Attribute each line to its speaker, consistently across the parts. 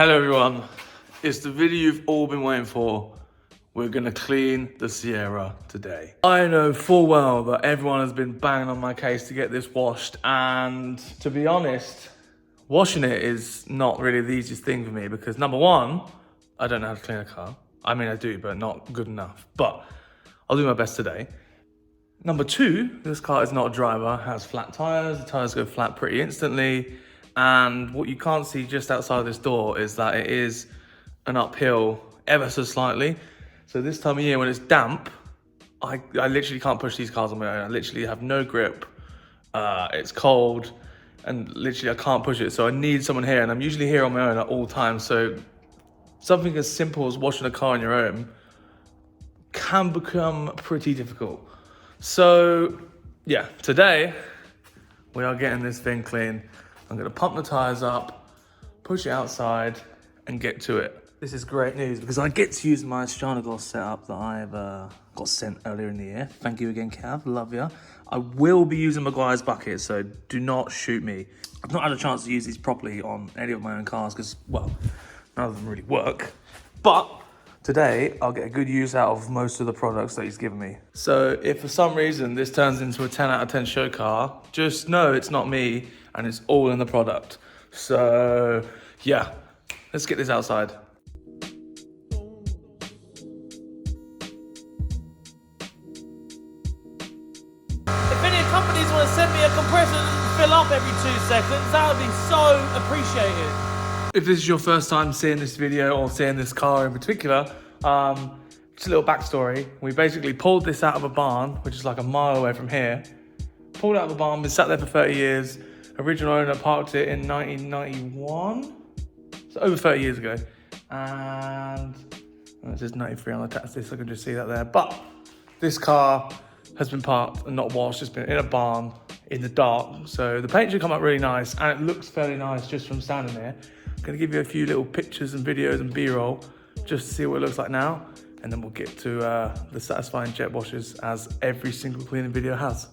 Speaker 1: Hello everyone, it's the video you've all been waiting for. We're gonna clean the Sierra today. I know full well that everyone has been banging on my case to get this washed, and to be honest, washing it is not really the easiest thing for me because number one, I don't know how to clean a car. I mean I do, but not good enough. But I'll do my best today. Number two, this car is not a driver, has flat tires. The tires go flat pretty instantly. And what you can't see just outside this door is that it is an uphill ever so slightly. So this time of year when it's damp, I literally can't push these cars on my own. I literally have no grip. It's cold and literally I can't push it. So I need someone here, and I'm usually here on my own at all times. So something as simple as washing a car on your own can become pretty difficult. So yeah, today we are getting this thing clean. I'm gonna pump the tires up, push it outside, and get to it. This is great news because I get to use my Stranagloss setup that I've got sent earlier in the year. Thank you again, Cav, love ya. I will be using Maguire's bucket, so do not shoot me. I've not had a chance to use these properly on any of my own cars because, well, none of them really work. But today, I'll get a good use out of most of the products that he's given me. So if for some reason this turns into a 10 out of 10 show car, just know it's not me and it's all in the product. So yeah, let's get this outside.
Speaker 2: If any companies want to send me a compressor and fill up every 2 seconds, that would be so appreciated.
Speaker 1: If this is your first time seeing this video or seeing this car in particular, just a little backstory. We basically pulled this out of a barn, which is like a mile away from here. Pulled it out of a barn, been sat there for 30 years. Original owner parked it in 1991, so over 30 years ago. And it says 93 on the tax list, I can just see that there. But this car has been parked and not washed. It's been in a barn in the dark. So the paint should come up really nice, and it looks fairly nice just from standing there. I'm gonna give you a few little pictures and videos and B-roll just to see what it looks like now. And then we'll get to the satisfying jet washes as every single cleaning video has.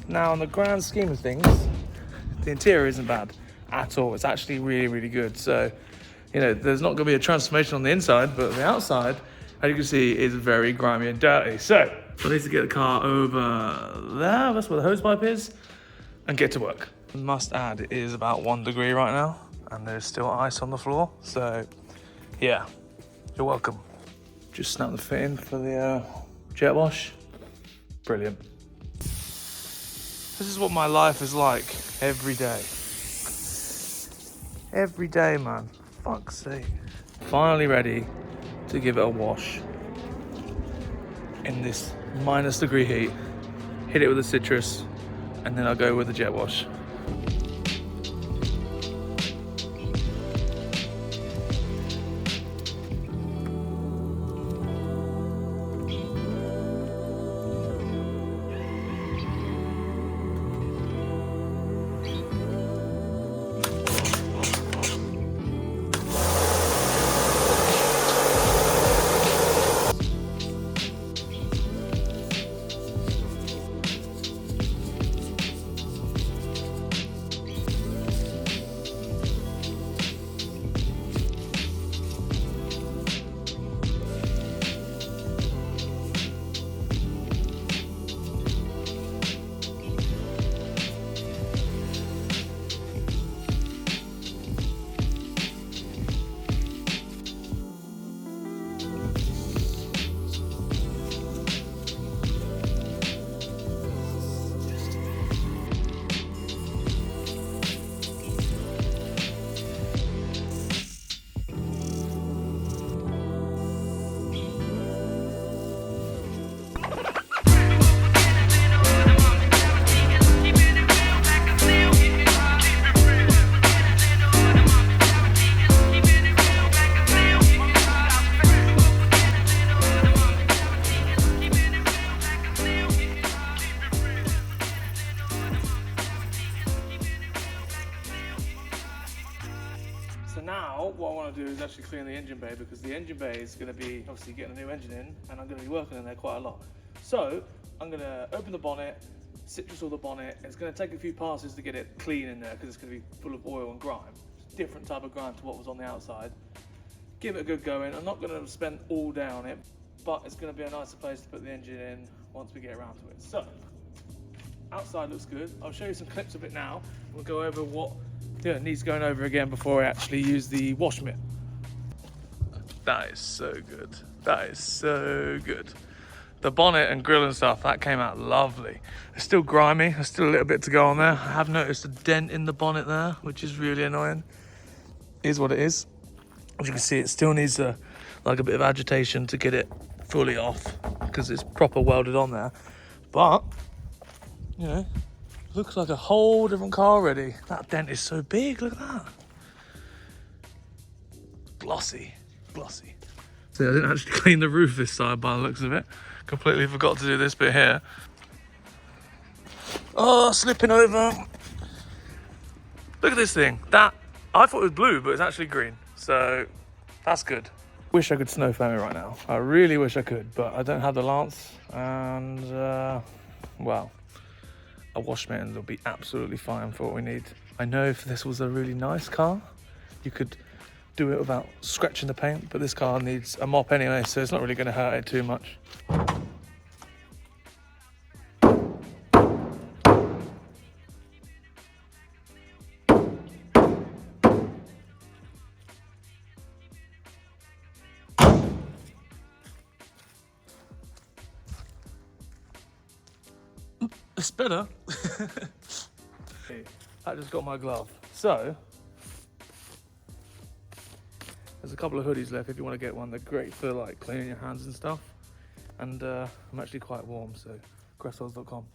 Speaker 1: Now, on the grand scheme of things, the interior isn't bad at all. It's actually really, really good. So, you know, there's not going to be a transformation on the inside, but the outside, as you can see, is very grimy and dirty. So, I need to get the car over there. That's where the hose pipe is, and get to work. I must add, it is about 1 degree right now, and there's still ice on the floor. So, yeah, you're welcome. Just snap the fit in for the jet wash. Brilliant. This is what my life is like every day. Every day, man. Fuck's sake. Finally ready to give it a wash in this -degree heat. Hit it with a citrus, and then I'll go with the jet wash. want to do is actually clean the engine bay, because the engine bay is going to be obviously getting a new engine in, and I'm going to be working in there quite a lot. So I'm going to open the bonnet, citrus oil the bonnet. It's going to take a few passes to get it clean in there, because it's going to be full of oil and grime. It's a different type of grime to what was on the outside. Give it a good going. I'm not going to spend all day on it, but it's going to be a nicer place to put the engine in once we get around to it. So outside looks good. I'll show you some clips of it now. We'll go over what needs going over again before I actually use the wash mitt. That is so good. That is so good. The bonnet and grill and stuff, that came out lovely. It's still grimy. There's still a little bit to go on there. I have noticed a dent in the bonnet there, which is really annoying. Is what it is. As you can see, it still needs like a bit of agitation to get it fully off, because it's proper welded on there. But you know, looks like a whole different car already. That dent is so big, look at that. Glossy, glossy. So I didn't actually clean the roof this side by the looks of it. Completely forgot to do this bit here. Oh, slipping over. Look at this thing. That, I thought it was blue, but it's actually green. So that's good. Wish I could snow flame it right now. I really wish I could, but I don't have the lance, and well, a wash mitt will be absolutely fine for what we need. I know if this was a really nice car, you could do it without scratching the paint, but this car needs a mop anyway, so it's not really going to hurt it too much. It's better. I just got my glove. So there's a couple of hoodies left if you want to get one. They're great for like cleaning your hands and stuff. And I'm actually quite warm, so Gressos.com.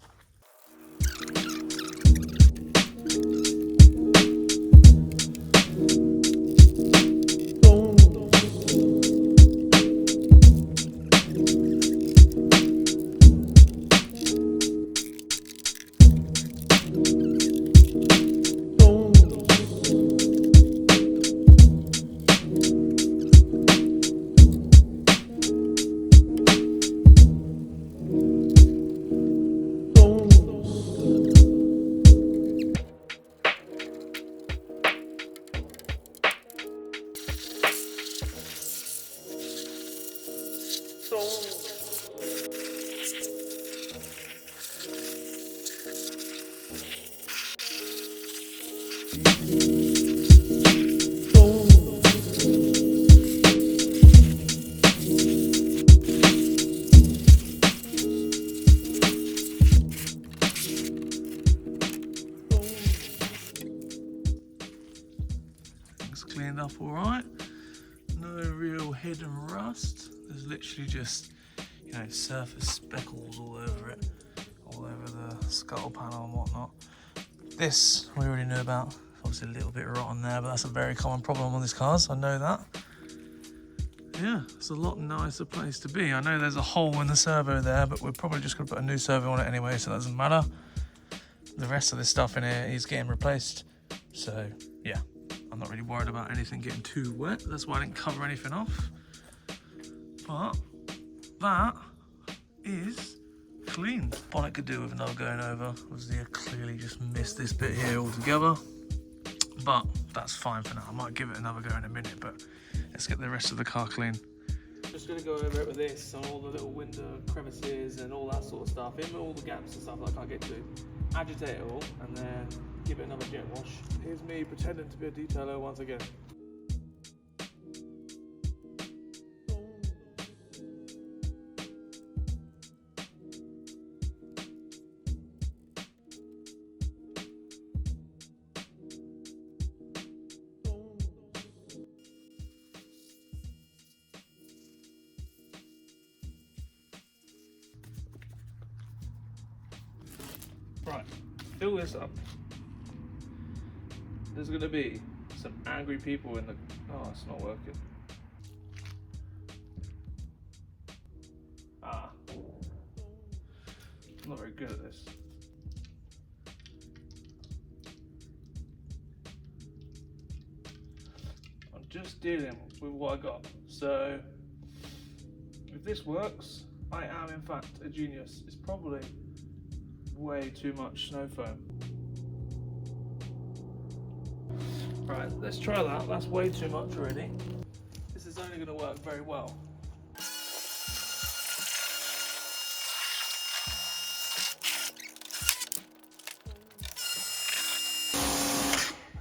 Speaker 1: Cleaned up all right. No real hidden rust. There's literally just, you know, surface speckles all over it, all over the scuttle panel and whatnot. This we already knew about. Obviously a little bit rotten there, but that's a very common problem on these cars. I know that. Yeah, it's a lot nicer place to be. I know there's a hole in the servo there, but we're probably just gonna put a new servo on it anyway, so that doesn't matter. The rest of this stuff in here is getting replaced. So yeah, I'm not really worried about anything getting too wet. That's why I didn't cover anything off. But that is clean. Bonnet could do with another going over. Obviously I clearly just missed this bit here altogether, but that's fine for now. I might give it another go in a minute, but let's get the rest of the car clean. Just gonna go over it with this on all the little window crevices and all that sort of stuff, in all the gaps and stuff that I can't get to. Agitate it all and then give it another jet wash. Here's me pretending to be a detailer once again. Right, fill this up. There's gonna be some angry people in the... Oh, it's not working. Ah. I'm not very good at this. I'm just just dealing with what I got. So if this works, I am in fact a genius. It's probably way too much snow foam. Right, let's try that. That's way too much already. This is only going to work very well.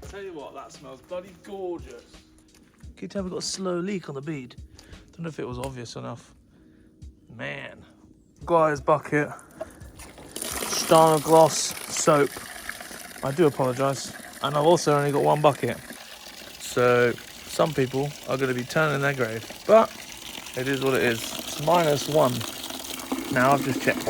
Speaker 1: I tell you what, that smells bloody gorgeous. Can you tell we've got a slow leak on the bead? Don't know if it was obvious enough. Man. Guy's bucket. Stana Gloss soap. I do apologise. And I've also only got one bucket. So some people are going to be turning their grave. But it is what it is. It's -1. Now I've just checked.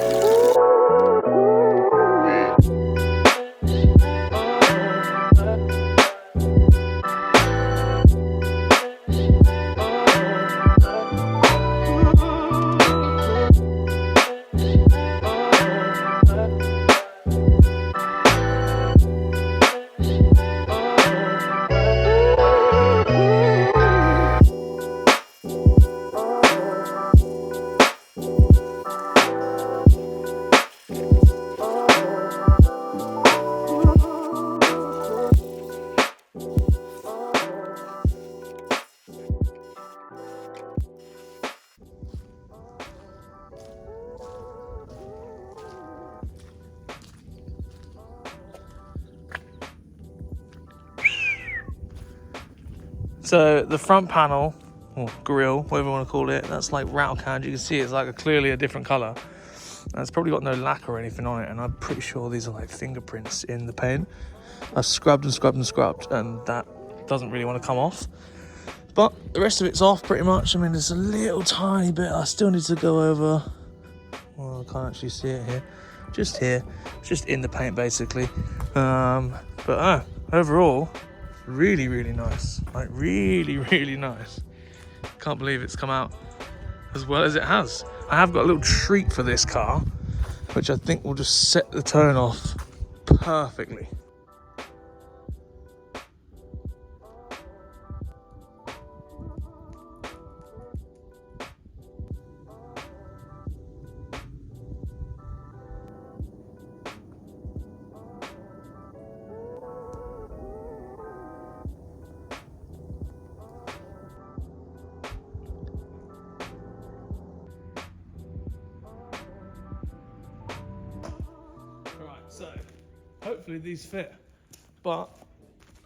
Speaker 1: So the front panel, or grille, whatever you want to call it, that's like rattle canned. You can see it's like clearly a different colour. And it's probably got no lacquer or anything on it, and I'm pretty sure these are like fingerprints in the paint. I've scrubbed and scrubbed and scrubbed, and that doesn't really want to come off. But the rest of it's off pretty much. I mean, there's a little tiny bit I still need to go over. Well, I can't actually see it here. Just here, just in the paint basically. But overall, really, really nice. Like really, really nice. Can't believe it's come out as well as it has. I have got a little treat for this car, which I think will just set the tone off perfectly. So, hopefully these fit, but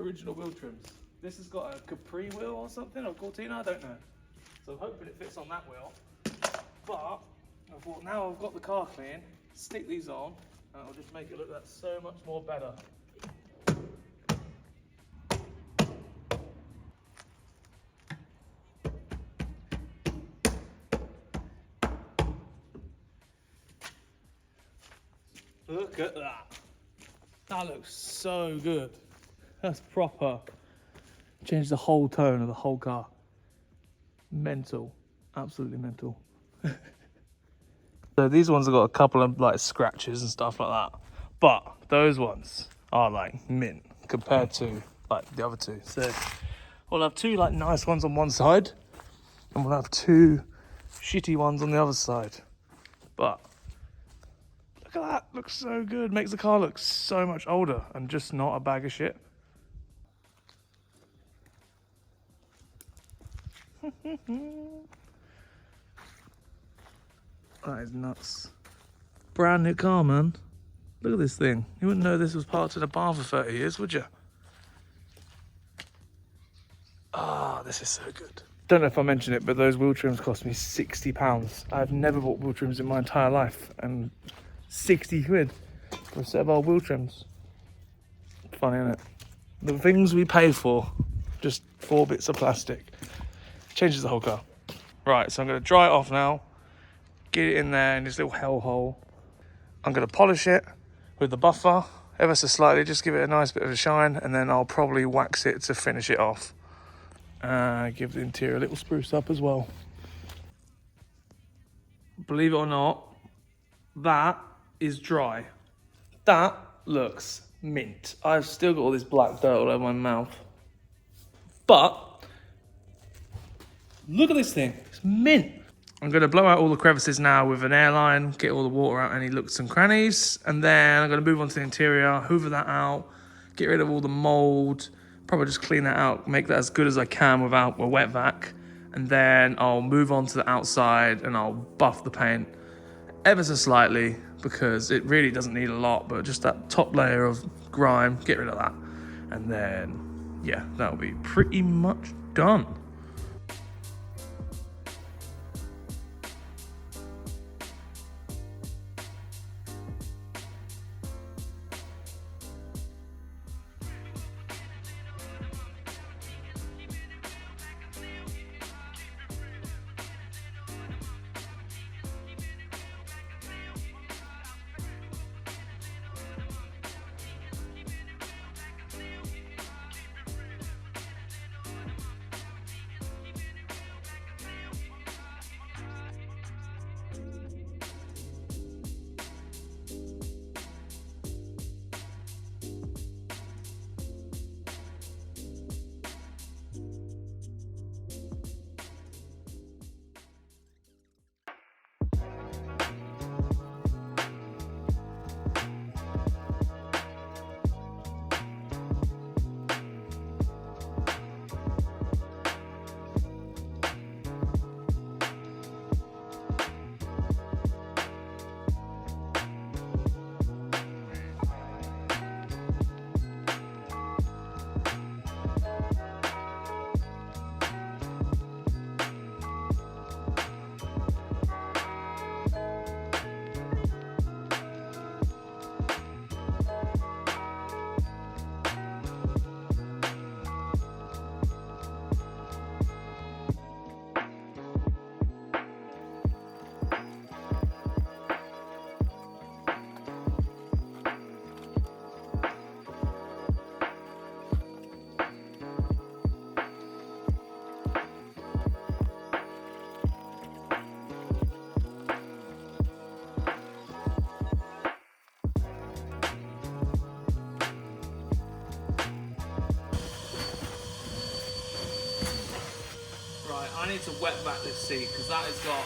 Speaker 1: original wheel trims. This has got a Capri wheel or something, or Cortina, I don't know. So I'm hoping it fits on that wheel. But I thought now I've got the car clean, stick these on, and it'll just make it look that so much more better. Look at that. That looks so good. That's proper. Changed the whole tone of the whole car. Mental. Absolutely mental. So these ones have got a couple of like scratches and stuff like that. But those ones are like mint compared to like the other two. So we'll have two like nice ones on one side, and we'll have two shitty ones on the other side. But look at that, looks so good. Makes the car look so much older and just not a bag of shit. That is nuts. Brand new car, man. Look at this thing. You wouldn't know this was parked in a bar for 30 years, would you? Ah, this is so good. Don't know if I mentioned it, but those wheel trims cost me £60. I've never bought wheel trims in my entire life, and 60 quid for a set of old wheel trims. Funny, isn't it? The things we pay for, just 4 bits of plastic. Changes the whole car. Right, so I'm going to dry it off now, get it in there in this little hellhole. I'm going to polish it with the buffer ever so slightly, just give it a nice bit of a shine, and then I'll probably wax it to finish it off. Give the interior a little spruce up as well. Believe it or not, that is dry. That looks mint. I've still got all this black dirt all over my mouth. But Look at this thing. It's mint. I'm going to blow out all the crevices now with an airline, get all the water out any nooks and crannies, and then I'm going to move on to the interior, hoover that out, get rid of all the mold, probably just clean that out, make that as good as I can without a wet vac, and then I'll move on to the outside and I'll buff the paint ever so slightly because it really doesn't need a lot, but just that top layer of grime, get rid of that. And then, yeah, that'll be pretty much done. I need to wet back this seat because that has got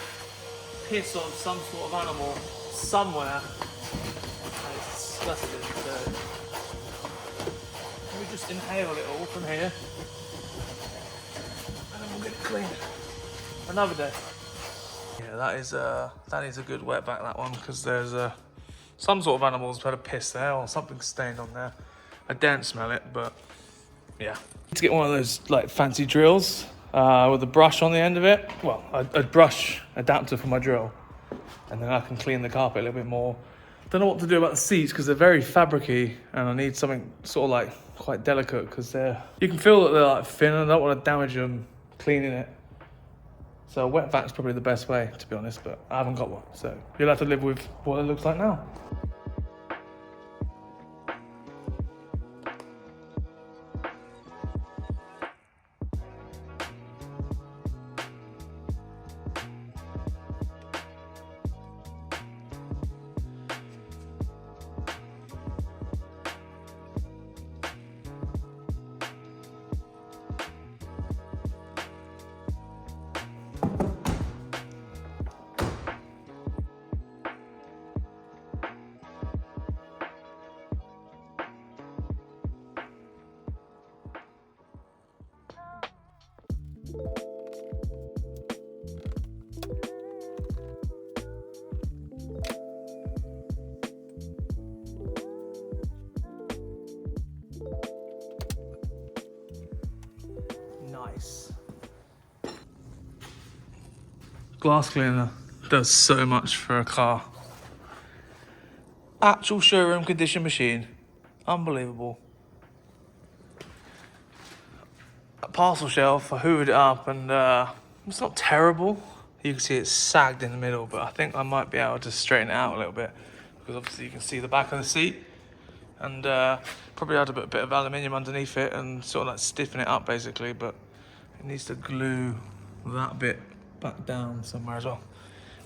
Speaker 1: piss on some sort of animal somewhere. And it's disgusting. So let me just inhale it all from here and then we'll get it clean. Another day. Yeah, that needs a good wet back, that one, because there's some sort of animal's had a piss there or something stained on there. I don't smell it, but yeah. To get one of those like fancy drills. With a brush on the end of it, well, a brush adapter for my drill, and then I can clean the carpet a little bit more. Don't know what to do about the seats because they're very fabricy, and I need something sort of like quite delicate because you can feel that they're like thin, and I don't want to damage them cleaning it. So a wet vac's probably the best way, to be honest, but I haven't got one, so you'll have to live with what it looks like now. Nice. Glass cleaner does so much for a car. Actual showroom condition machine. Unbelievable. A parcel shelf, I hoovered it up and it's not terrible. You can see it's sagged in the middle, but I think I might be able to straighten it out a little bit because obviously you can see the back of the seat, and probably had to put a bit of aluminium underneath it and sort of like stiffen it up basically, but it needs to glue that bit back down somewhere as well.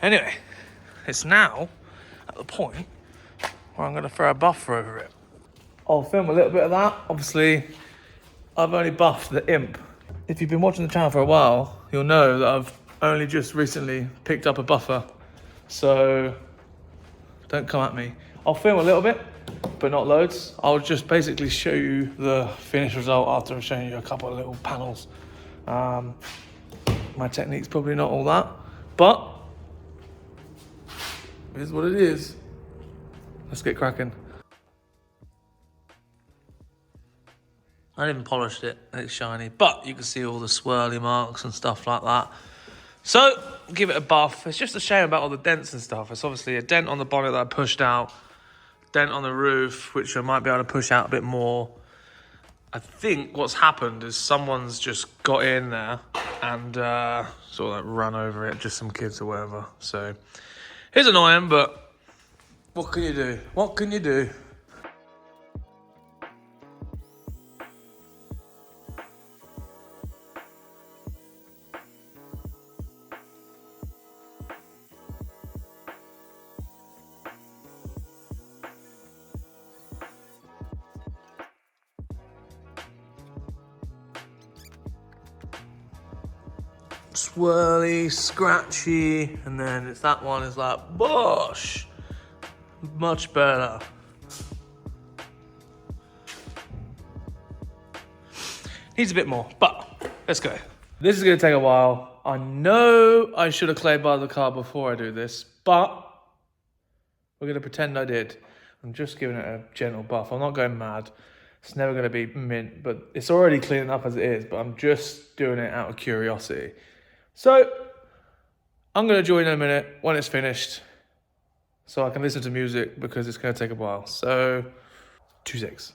Speaker 1: Anyway, it's now at the point where I'm going to throw a buffer over it. I'll film a little bit of that. Obviously, I've only buffed the Imp if you've been watching the channel for a while, you'll know that I've only just recently picked up a buffer. So don't come at me. I'll film a little bit, but not loads. I'll just basically show you the finished result after I've shown you a couple of little panels. My technique's probably not all that, but it is what it is. Let's get cracking. I haven't even polished it, it's shiny, but you can see all the swirly marks and stuff like that. So, give it a buff. It's just a shame about all the dents and stuff. It's obviously a dent on the bonnet that I pushed out, dent on the roof, which I might be able to push out a bit more. I think what's happened is someone's just got in there and sort of like run over it, just some kids or whatever. So, it's annoying, but what can you do? What can you do? Swirly, scratchy, and then it's that one is like, bosh, much better. Needs a bit more, but let's go. This is gonna take a while. I know I should have clay barred the car before I do this, but we're gonna pretend I did. I'm just giving it a gentle buff. I'm not going mad. It's never gonna be mint, but it's already clean enough as it is, but I'm just doing it out of curiosity. So, I'm going to join in a minute when it's finished so I can listen to music because it's going to take a while. So, 2 seconds.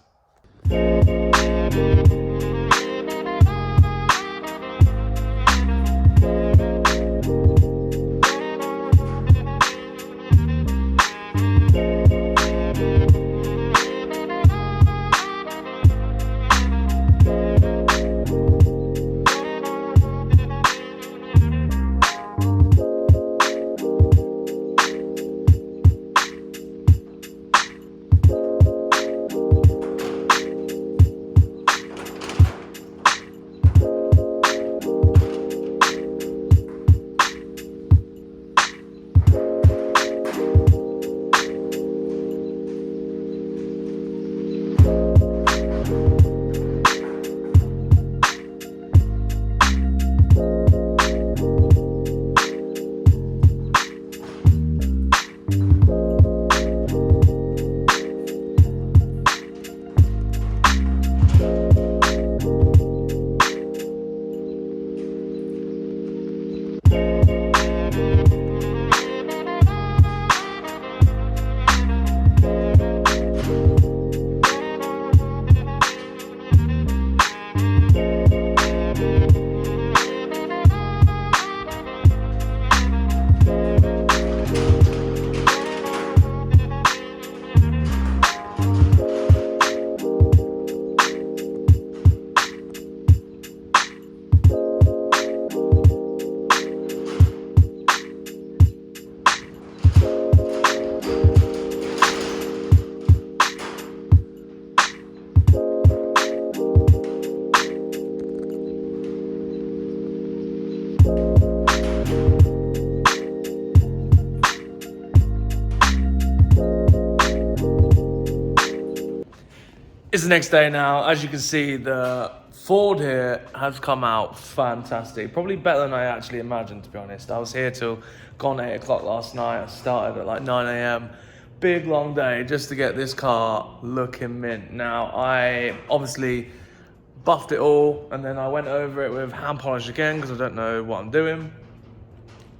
Speaker 1: It's the next day now. As you can see, the Ford here has come out fantastic. Probably better than I actually imagined, to be honest. I was here till gone 8 o'clock last night. I started at like 9 a.m. Big long day just to get this car looking mint. Now, I obviously buffed it all and then I went over it with hand polish again because I don't know what I'm doing.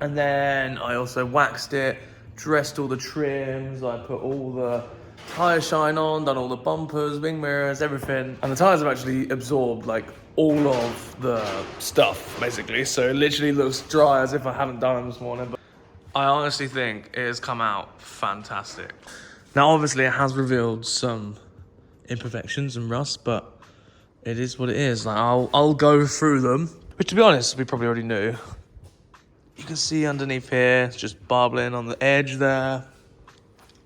Speaker 1: And then I also waxed it, dressed all the trims, I put all the tyre shine on, done all the bumpers, wing mirrors, everything. And the tyres have actually absorbed like all of the stuff, basically. So it literally looks dry as if I haven't done them this morning. But I honestly think it has come out fantastic. Now, obviously, it has revealed some imperfections and rust, but it is what it is. Like I'll go through them, which, to be honest, we probably already knew. You can see underneath here, it's just barbling on the edge there.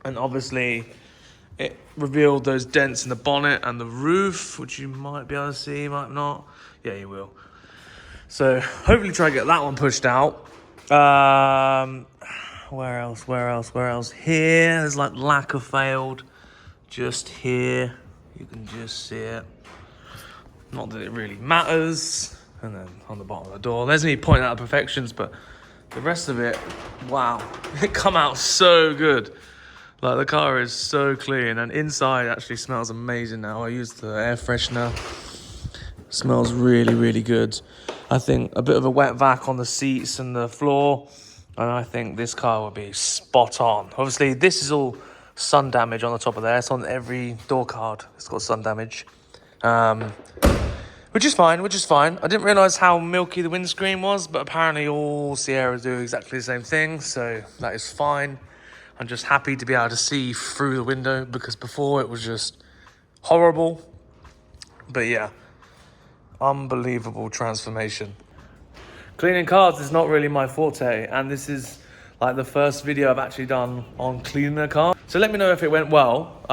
Speaker 1: And obviously, it revealed those dents in the bonnet and the roof, which you might be able to see, might not. Yeah, you will. So hopefully try to get that one pushed out. Where else? Here, there's like lacquer failed. Just here, you can just see it. Not that it really matters. And then on the bottom of the door, there's me pointing out the perfections, but the rest of it, wow, it come out so good. Like the car is so clean, and inside actually smells amazing now. I used the air freshener. Smells really, really good. I think a bit of a wet vac on the seats and the floor, and I think this car will be spot on. Obviously, this is all sun damage on the top of there. It's on every door card. It's got sun damage. Which is fine. I didn't realise how milky the windscreen was, but apparently all Sierras do exactly the same thing, so that is fine. I'm just happy to be able to see through the window, because before it was just horrible. But yeah, unbelievable transformation. Cleaning cars is not really my forte, and this is like the first video I've actually done on cleaning a car. So let me know if it went well.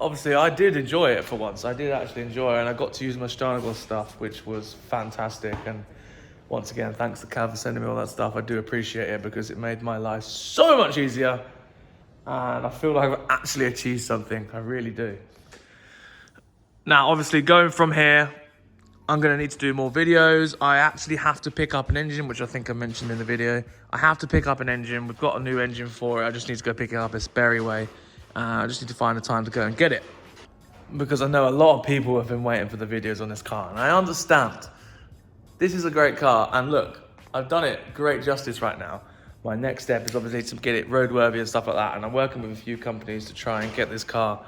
Speaker 1: Obviously, I did enjoy it for once. I did actually enjoy it, and I got to use my Stranagos stuff, which was fantastic. And once again, thanks to Cav for sending me all that stuff. I do appreciate it, because it made my life so much easier. And I feel like I've actually achieved something. I really do. Now, obviously, going from here, I'm going to need to do more videos. I actually have to pick up an engine, which I think I mentioned in the video. I have to pick up an engine. We've got a new engine for it. I just need to go pick it up. It's Berryway. I just need to find the time to go and get it, because I know a lot of people have been waiting for the videos on this car, and I understand. This is a great car, and look, I've done it great justice right now. My next step is obviously to get it roadworthy and stuff like that, and I'm working with a few companies to try and get this car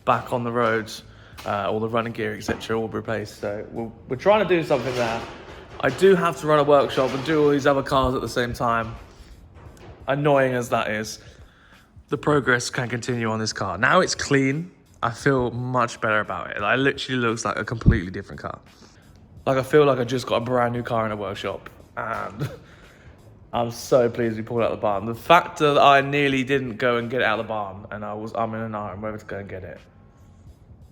Speaker 1: back on the roads, all the running gear, etc., all replaced. So we're trying to do something there. I do have to run a workshop and do all these other cars at the same time. Annoying as that is, the progress can continue on this car. Now it's clean, I feel much better about it. It literally looks like a completely different car. Like I feel like I just got a brand new car in a workshop, and I'm so pleased we pulled out the barn. The fact that I nearly didn't go and get it out of the barn, and I was umming and ahhing whether to go and get it.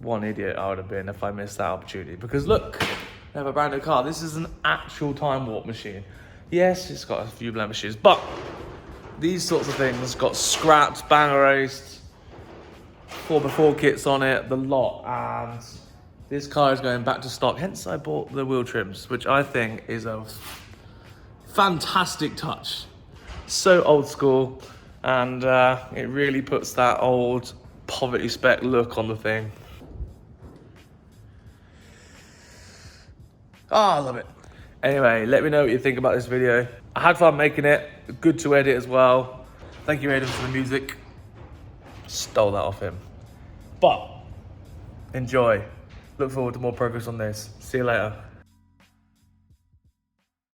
Speaker 1: One idiot I would have been if I missed that opportunity. Because look, we have a brand new car. This is an actual time warp machine. Yes, it's got a few blemishes, but these sorts of things got scrapped, bang erased, 4x4 kits on it, the lot, and this car is going back to stock. Hence I bought the wheel trims, which I think is a fantastic touch. So old school, and it really puts that old poverty spec look on the thing. Oh, I love it. Anyway, let me know what you think about this video. I had fun making it, good to edit as well. Thank you, Aidan, for the music. Stole that off him. But enjoy. Look forward to more progress on this. See you later.